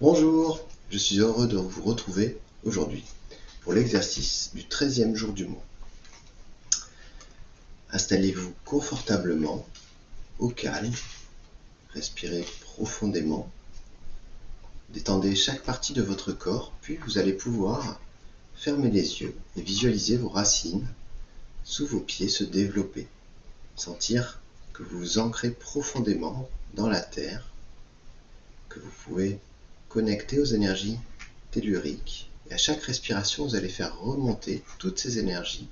Bonjour, je suis heureux de vous retrouver aujourd'hui pour l'exercice du 13e jour du mois. Installez-vous confortablement, au calme, respirez profondément, détendez chaque partie de votre corps, puis vous allez pouvoir fermer les yeux et visualiser vos racines sous vos pieds se développer. Sentir que vous vous ancrez profondément dans la terre, que vous pouvez connecter aux énergies telluriques. Et à chaque respiration, vous allez faire remonter toutes ces énergies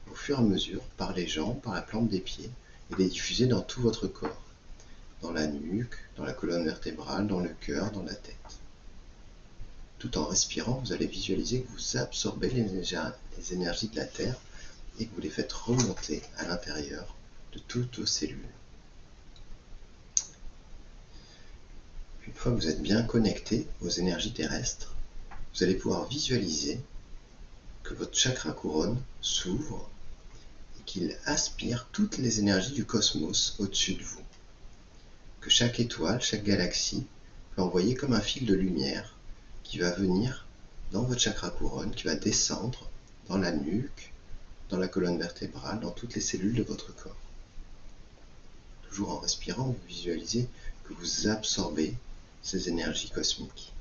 au fur et à mesure par les jambes, par la plante des pieds, et les diffuser dans tout votre corps, dans la nuque, dans la colonne vertébrale, dans le cœur, dans la tête. Tout en respirant, vous allez visualiser que vous absorbez les énergies de la Terre et que vous les faites remonter à l'intérieur de toutes vos cellules. Une fois que vous êtes bien connecté aux énergies terrestres, vous allez pouvoir visualiser que votre chakra couronne s'ouvre et qu'il aspire toutes les énergies du cosmos au-dessus de vous. Que chaque étoile, chaque galaxie peut envoyer comme un fil de lumière qui va venir dans votre chakra couronne, qui va descendre dans la nuque, dans la colonne vertébrale, dans toutes les cellules de votre corps. Toujours en respirant, vous visualisez que vous absorbez ces énergies cosmiques.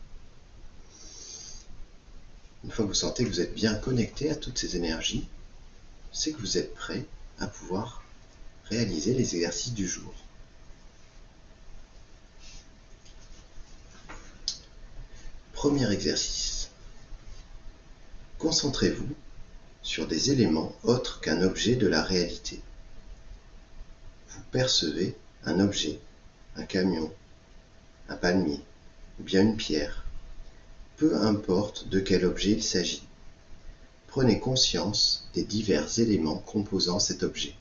Une fois que vous sentez que vous êtes bien connecté à toutes ces énergies, c'est que vous êtes prêt à pouvoir réaliser les exercices du jour. Premier exercice. Concentrez-vous sur des éléments autres qu'un objet de la réalité. Vous percevez un objet, un camion, un palmier ou bien une pierre. Peu importe de quel objet il s'agit. Prenez conscience des divers éléments composant cet objet.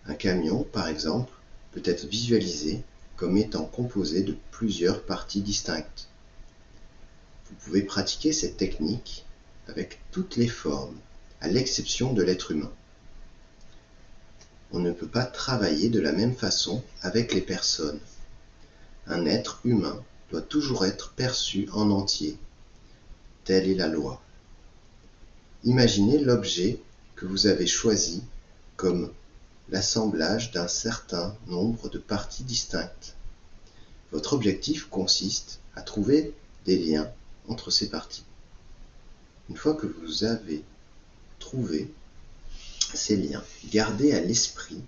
Un camion, par exemple, peut être visualisé comme étant composé de plusieurs parties distinctes. Vous pouvez pratiquer cette technique avec toutes les formes, à l'exception de l'être humain. On ne peut pas travailler de la même façon avec les personnes. Un être humain doit toujours être perçu en entier. Telle est la loi. Imaginez l'objet que vous avez choisi comme l'assemblage d'un certain nombre de parties distinctes. Votre objectif consiste à trouver des liens entre ces parties. Une fois que vous avez trouvé ces liens, gardez à l'esprit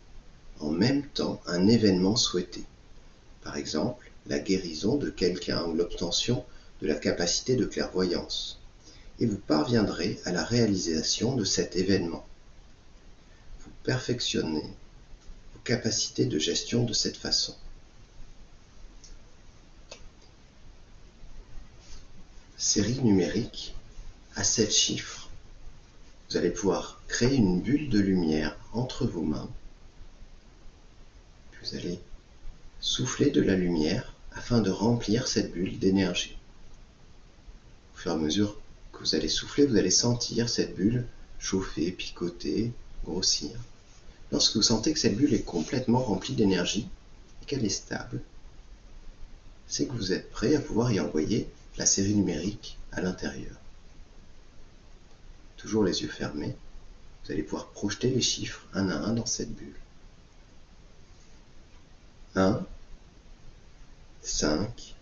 en même temps un événement souhaité. Par exemple, la guérison de quelqu'un ou l'obtention de la capacité de clairvoyance. Et vous parviendrez à la réalisation de cet événement. Vous perfectionnez vos capacités de gestion de cette façon. Série numérique à 7 chiffres. Vous allez pouvoir créer une bulle de lumière entre vos mains. Vous allez souffler de la lumière afin de remplir cette bulle d'énergie. Au fur et à mesure que vous allez souffler, vous allez sentir cette bulle chauffer, picoter, grossir. Lorsque vous sentez que cette bulle est complètement remplie d'énergie et qu'elle est stable, c'est que vous êtes prêt à pouvoir y envoyer la série numérique à l'intérieur. Toujours les yeux fermés, vous allez pouvoir projeter les chiffres un à un dans cette bulle. 1, 5,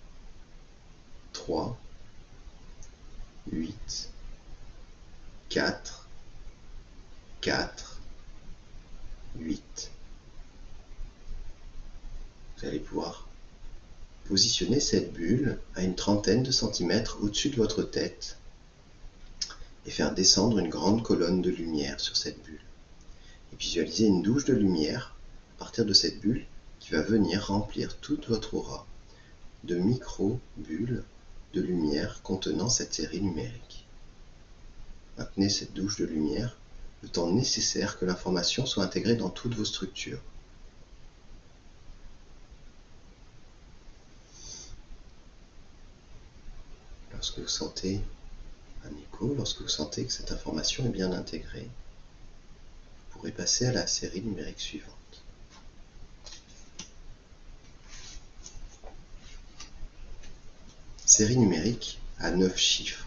3, 8, 4, 4, 8. Vous allez pouvoir positionner cette bulle à une trentaine de centimètres au-dessus de votre tête et faire descendre une grande colonne de lumière sur cette bulle. Et visualiser une douche de lumière à partir de cette bulle qui va venir remplir toute votre aura de micro-bulles de lumière contenant cette série numérique. Maintenez cette douche de lumière le temps nécessaire que l'information soit intégrée dans toutes vos structures. Lorsque vous sentez un écho, lorsque vous sentez que cette information est bien intégrée, vous pourrez passer à la série numérique suivante. série numérique à 9 chiffres.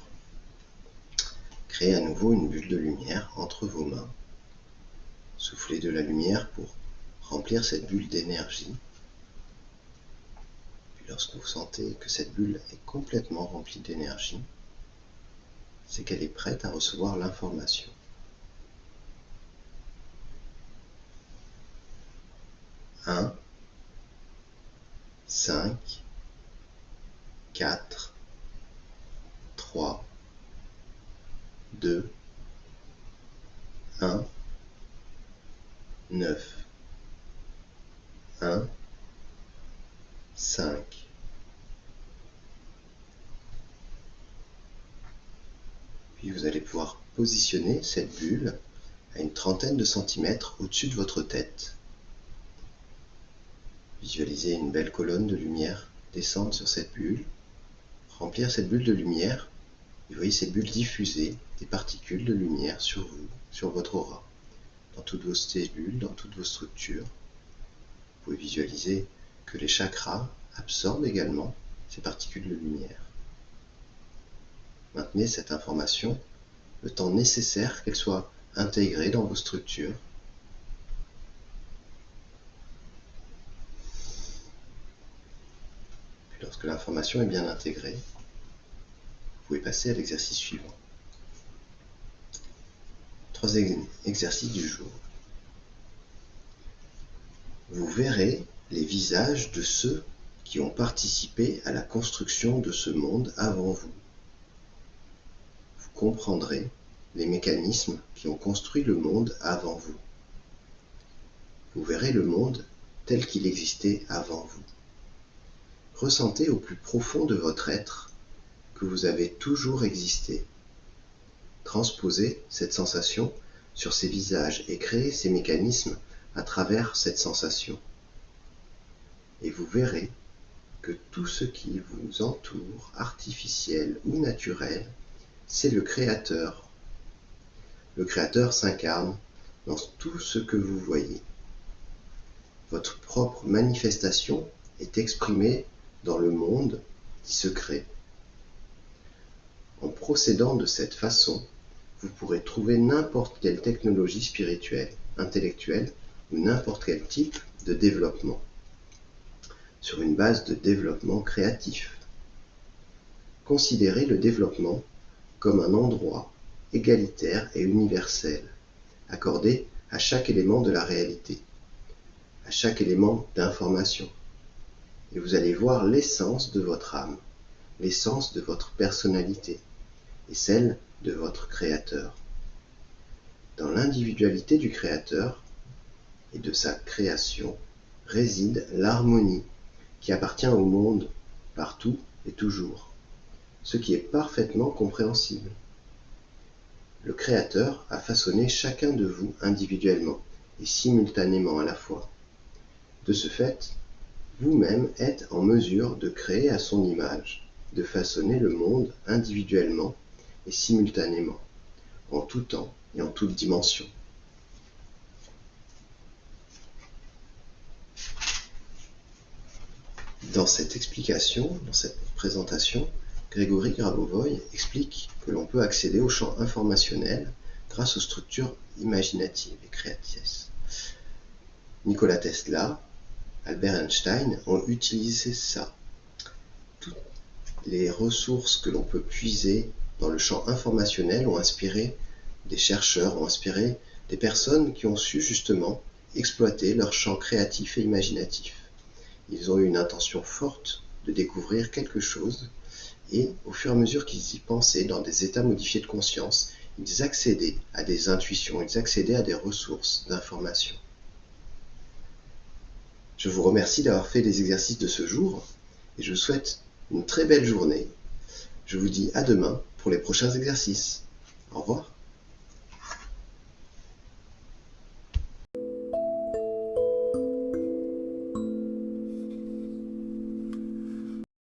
Créez à nouveau une bulle de lumière entre vos mains. Soufflez de la lumière pour remplir cette bulle d'énergie. Puis lorsque vous sentez que cette bulle est complètement remplie d'énergie, c'est qu'elle est prête à recevoir l'information. 1, 5, 4, 3, 2, 1, 9, 1, 5. Puis vous allez pouvoir positionner cette bulle à une trentaine de centimètres au-dessus de votre tête. Visualisez une belle colonne de lumière descendre sur cette bulle, remplir cette bulle de lumière, et voyez cette bulle diffuser des particules de lumière sur vous, sur votre aura, dans toutes vos cellules, dans toutes vos structures. Vous pouvez visualiser que les chakras absorbent également ces particules de lumière. Maintenez cette information le temps nécessaire qu'elle soit intégrée dans vos structures. Puis lorsque l'information est bien intégrée, vous pouvez passer à l'exercice suivant. 3 exercices du jour. Vous verrez les visages de ceux qui ont participé à la construction de ce monde avant vous. Vous comprendrez les mécanismes qui ont construit le monde avant vous. Vous verrez le monde tel qu'il existait avant vous. Ressentez au plus profond de votre être que vous avez toujours existé. Transposez cette sensation sur ces visages et créez ces mécanismes à travers cette sensation. Et vous verrez que tout ce qui vous entoure, artificiel ou naturel, c'est le Créateur. Le Créateur s'incarne dans tout ce que vous voyez. Votre propre manifestation est exprimée dans le monde qui se crée. En procédant de cette façon, vous pourrez trouver n'importe quelle technologie spirituelle, intellectuelle ou n'importe quel type de développement, sur une base de développement créatif. Considérez le développement comme un endroit égalitaire et universel, accordé à chaque élément de la réalité, à chaque élément d'information. Et vous allez voir l'essence de votre âme, l'essence de votre personnalité et celle de votre Créateur. Dans l'individualité du Créateur et de sa création réside l'harmonie qui appartient au monde partout et toujours, ce qui est parfaitement compréhensible. Le Créateur a façonné chacun de vous individuellement et simultanément à la fois. De ce fait, vous-même êtes en mesure de créer à son image, de façonner le monde individuellement et simultanément, en tout temps et en toute dimension. Dans cette explication, dans cette présentation, Grégory Grabovoy explique que l'on peut accéder au champ informationnel grâce aux structures imaginatives et créatrices. Nikola Tesla, Albert Einstein ont utilisé ça. Toutes les ressources que l'on peut puiser dans le champ informationnel ont inspiré des chercheurs, ont inspiré des personnes qui ont su justement exploiter leur champ créatif et imaginatif. Ils ont eu une intention forte de découvrir quelque chose et au fur et à mesure qu'ils y pensaient dans des états modifiés de conscience, ils accédaient à des intuitions, ils accédaient à des ressources d'information. Je vous remercie d'avoir fait les exercices de ce jour et je vous souhaite une très belle journée. Je vous dis à demain pour les prochains exercices. Au revoir.